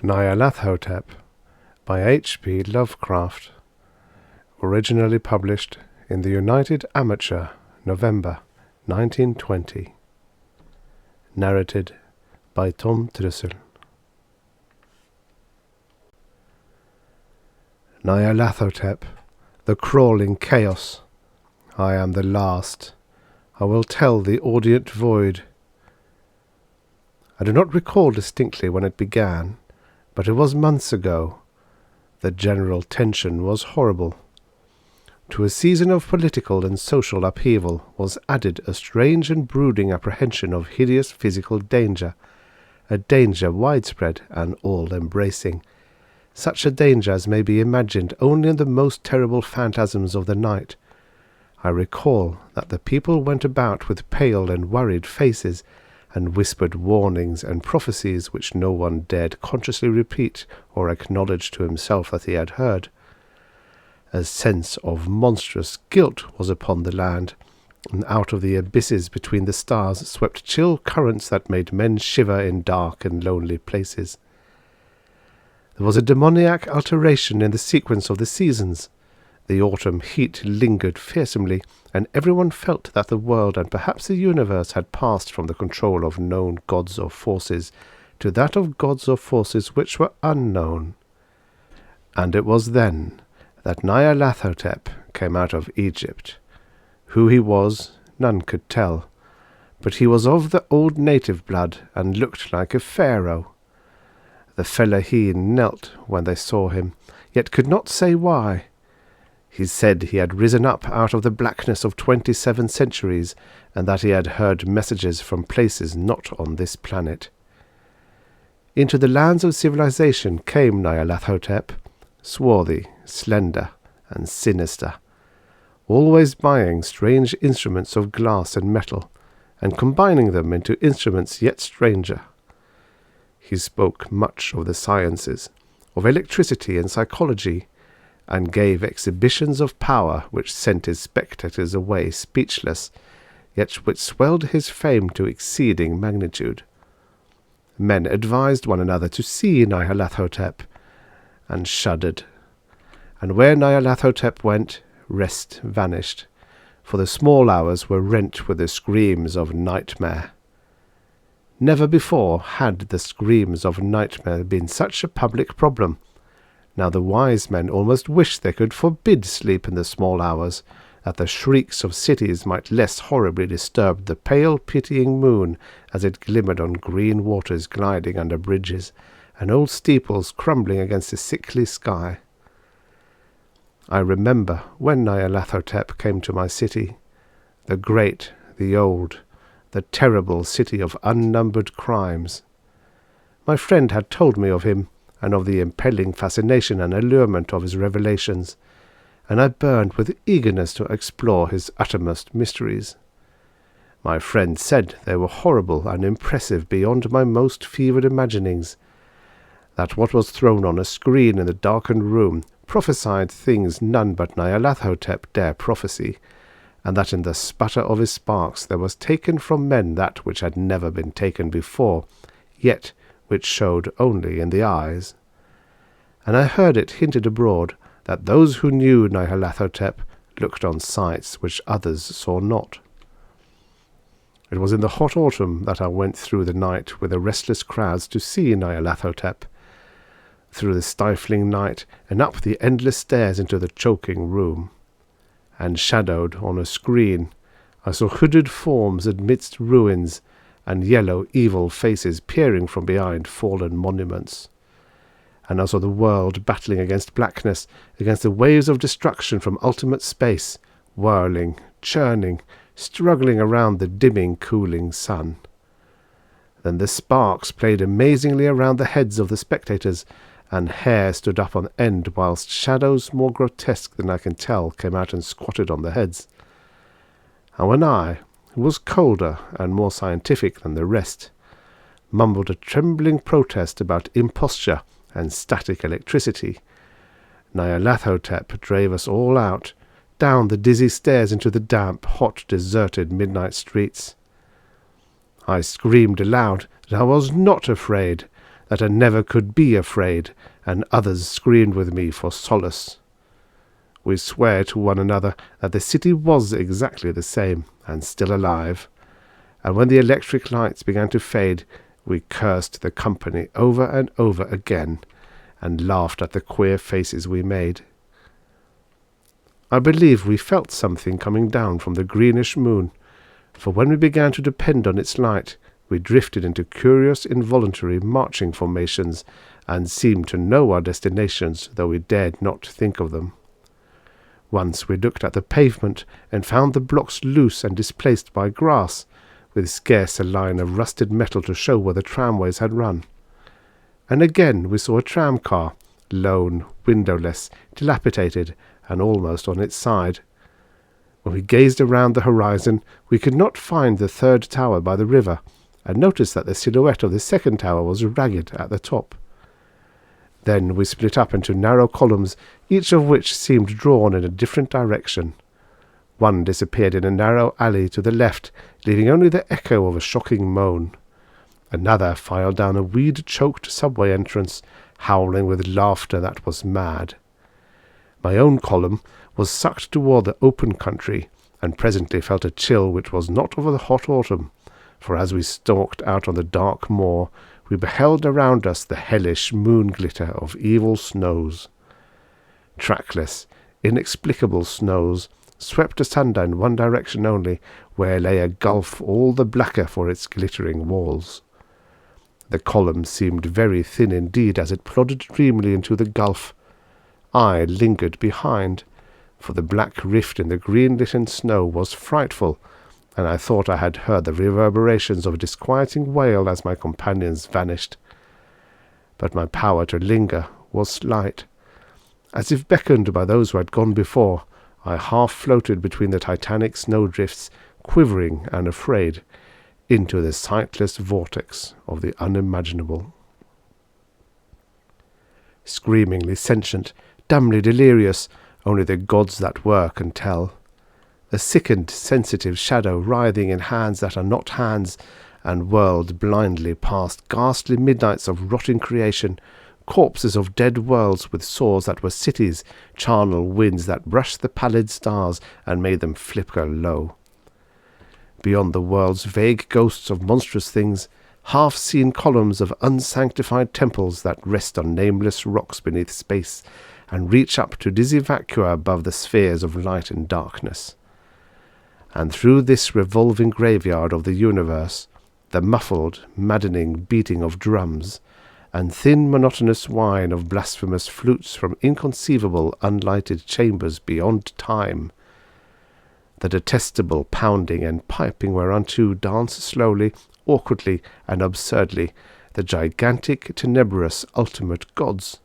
Nyarlathotep by H.P. Lovecraft, originally published in the United Amateur, November 1920. Narrated by Tom Trussel. Nyarlathotep, the crawling chaos. I am the last. I will tell the audient void. I do not recall distinctly when it began, but it was months ago. The general tension was horrible. To a season of political and social upheaval was added a strange and brooding apprehension of hideous physical danger, a danger widespread and all-embracing, such a danger as may be imagined only in the most terrible phantasms of the night. I recall that the people went about with pale and worried faces, and whispered warnings and prophecies which no one dared consciously repeat or acknowledge to himself that he had heard. A sense of monstrous guilt was upon the land, and out of the abysses between the stars swept chill currents that made men shiver in dark and lonely places. There was a demoniac alteration in the sequence of the seasons. The autumn heat lingered fearsomely, and everyone felt that the world and perhaps the universe had passed from the control of known gods or forces to that of gods or forces which were unknown. And it was then that Nyarlathotep came out of Egypt. Who he was, none could tell, but he was of the old native blood and looked like a pharaoh. The fellaheen knelt when they saw him, yet could not say why. He said he had risen up out of the blackness of 27 centuries, and that he had heard messages from places not on this planet. Into the lands of civilization came Nyarlathotep, swarthy, slender, and sinister, always buying strange instruments of glass and metal, and combining them into instruments yet stranger. He spoke much of the sciences, of electricity and psychology, and gave exhibitions of power which sent his spectators away speechless, yet which swelled his fame to exceeding magnitude. Men advised one another to see Nyarlathotep, and shuddered. And where Nyarlathotep went, rest vanished, for the small hours were rent with the screams of nightmare. Never before had the screams of nightmare been such a public problem. Now the wise men almost wished they could forbid sleep in the small hours, that the shrieks of cities might less horribly disturb the pale pitying moon as it glimmered on green waters gliding under bridges, and old steeples crumbling against the sickly sky. I remember when Nyarlathotep came to my city, the great, the old, the terrible city of unnumbered crimes. My friend had told me of him, and of the impelling fascination and allurement of his revelations, and I burned with eagerness to explore his uttermost mysteries. My friend said they were horrible and impressive beyond my most fevered imaginings, that what was thrown on a screen in the darkened room prophesied things none but Nyarlathotep dare prophesy, and that in the sputter of his sparks there was taken from men that which had never been taken before, yet which showed only in the eyes. And I heard it hinted abroad that those who knew Nyarlathotep looked on sights which others saw not. It was in the hot autumn that I went through the night with the restless crowds to see Nyarlathotep, through the stifling night and up the endless stairs into the choking room. And shadowed on a screen I saw hooded forms amidst ruins, and yellow evil faces peering from behind fallen monuments. And I saw the world battling against blackness, against the waves of destruction from ultimate space, whirling, churning, struggling around the dimming, cooling sun. Then the sparks played amazingly around the heads of the spectators, and hair stood up on end, whilst shadows more grotesque than I can tell came out and squatted on the heads. And when I, who was colder and more scientific than the rest, mumbled a trembling protest about imposture and static electricity, Nyarlathotep drave us all out, down the dizzy stairs into the damp, hot, deserted midnight streets. I screamed aloud that I was not afraid, that I never could be afraid, and others screamed with me for solace. We swore to one another that the city was exactly the same, and still alive, and when the electric lights began to fade, we cursed the company over and over again, and laughed at the queer faces we made. I believe we felt something coming down from the greenish moon, for when we began to depend on its light, we drifted into curious involuntary marching formations, and seemed to know our destinations, though we dared not think of them. Once we looked at the pavement, and found the blocks loose and displaced by grass, with scarce a line of rusted metal to show where the tramways had run. And again we saw a tram-car, lone, windowless, dilapidated, and almost on its side. When we gazed around the horizon, we could not find the third tower by the river, and noticed that the silhouette of the second tower was ragged at the top. Then we split up into narrow columns, each of which seemed drawn in a different direction. One disappeared in a narrow alley to the left, leaving only the echo of a shocking moan. Another filed down a weed-choked subway entrance, howling with laughter that was mad. My own column was sucked toward the open country, and presently felt a chill which was not of the hot autumn, for as we stalked out on the dark moor, we beheld around us the hellish moon-glitter of evil snows. Trackless, inexplicable snows, swept asunder in one direction only, where lay a gulf all the blacker for its glittering walls. The column seemed very thin indeed as it plodded dreamily into the gulf. I lingered behind, for the black rift in the green-litten snow was frightful, and I thought I had heard the reverberations of a disquieting wail as my companions vanished. But my power to linger was slight. As if beckoned by those who had gone before, I half floated between the titanic snowdrifts, quivering and afraid, into the sightless vortex of the unimaginable. Screamingly sentient, dumbly delirious, only the gods that were can tell. A sickened, sensitive shadow writhing in hands that are not hands, and whirled blindly past ghastly midnights of rotting creation, corpses of dead worlds with sores that were cities, charnel winds that brushed the pallid stars and made them flicker low. Beyond the world's vague ghosts of monstrous things, half-seen columns of unsanctified temples that rest on nameless rocks beneath space, and reach up to dizzy vacua above the spheres of light and darkness. And through this revolving graveyard of the universe, the muffled, maddening beating of drums, and thin monotonous whine of blasphemous flutes from inconceivable unlighted chambers beyond time, the detestable pounding and piping whereunto dance slowly, awkwardly, and absurdly the gigantic, tenebrous, ultimate gods,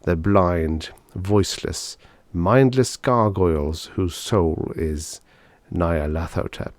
the blind, voiceless, mindless gargoyles whose soul is Nyarlathotep.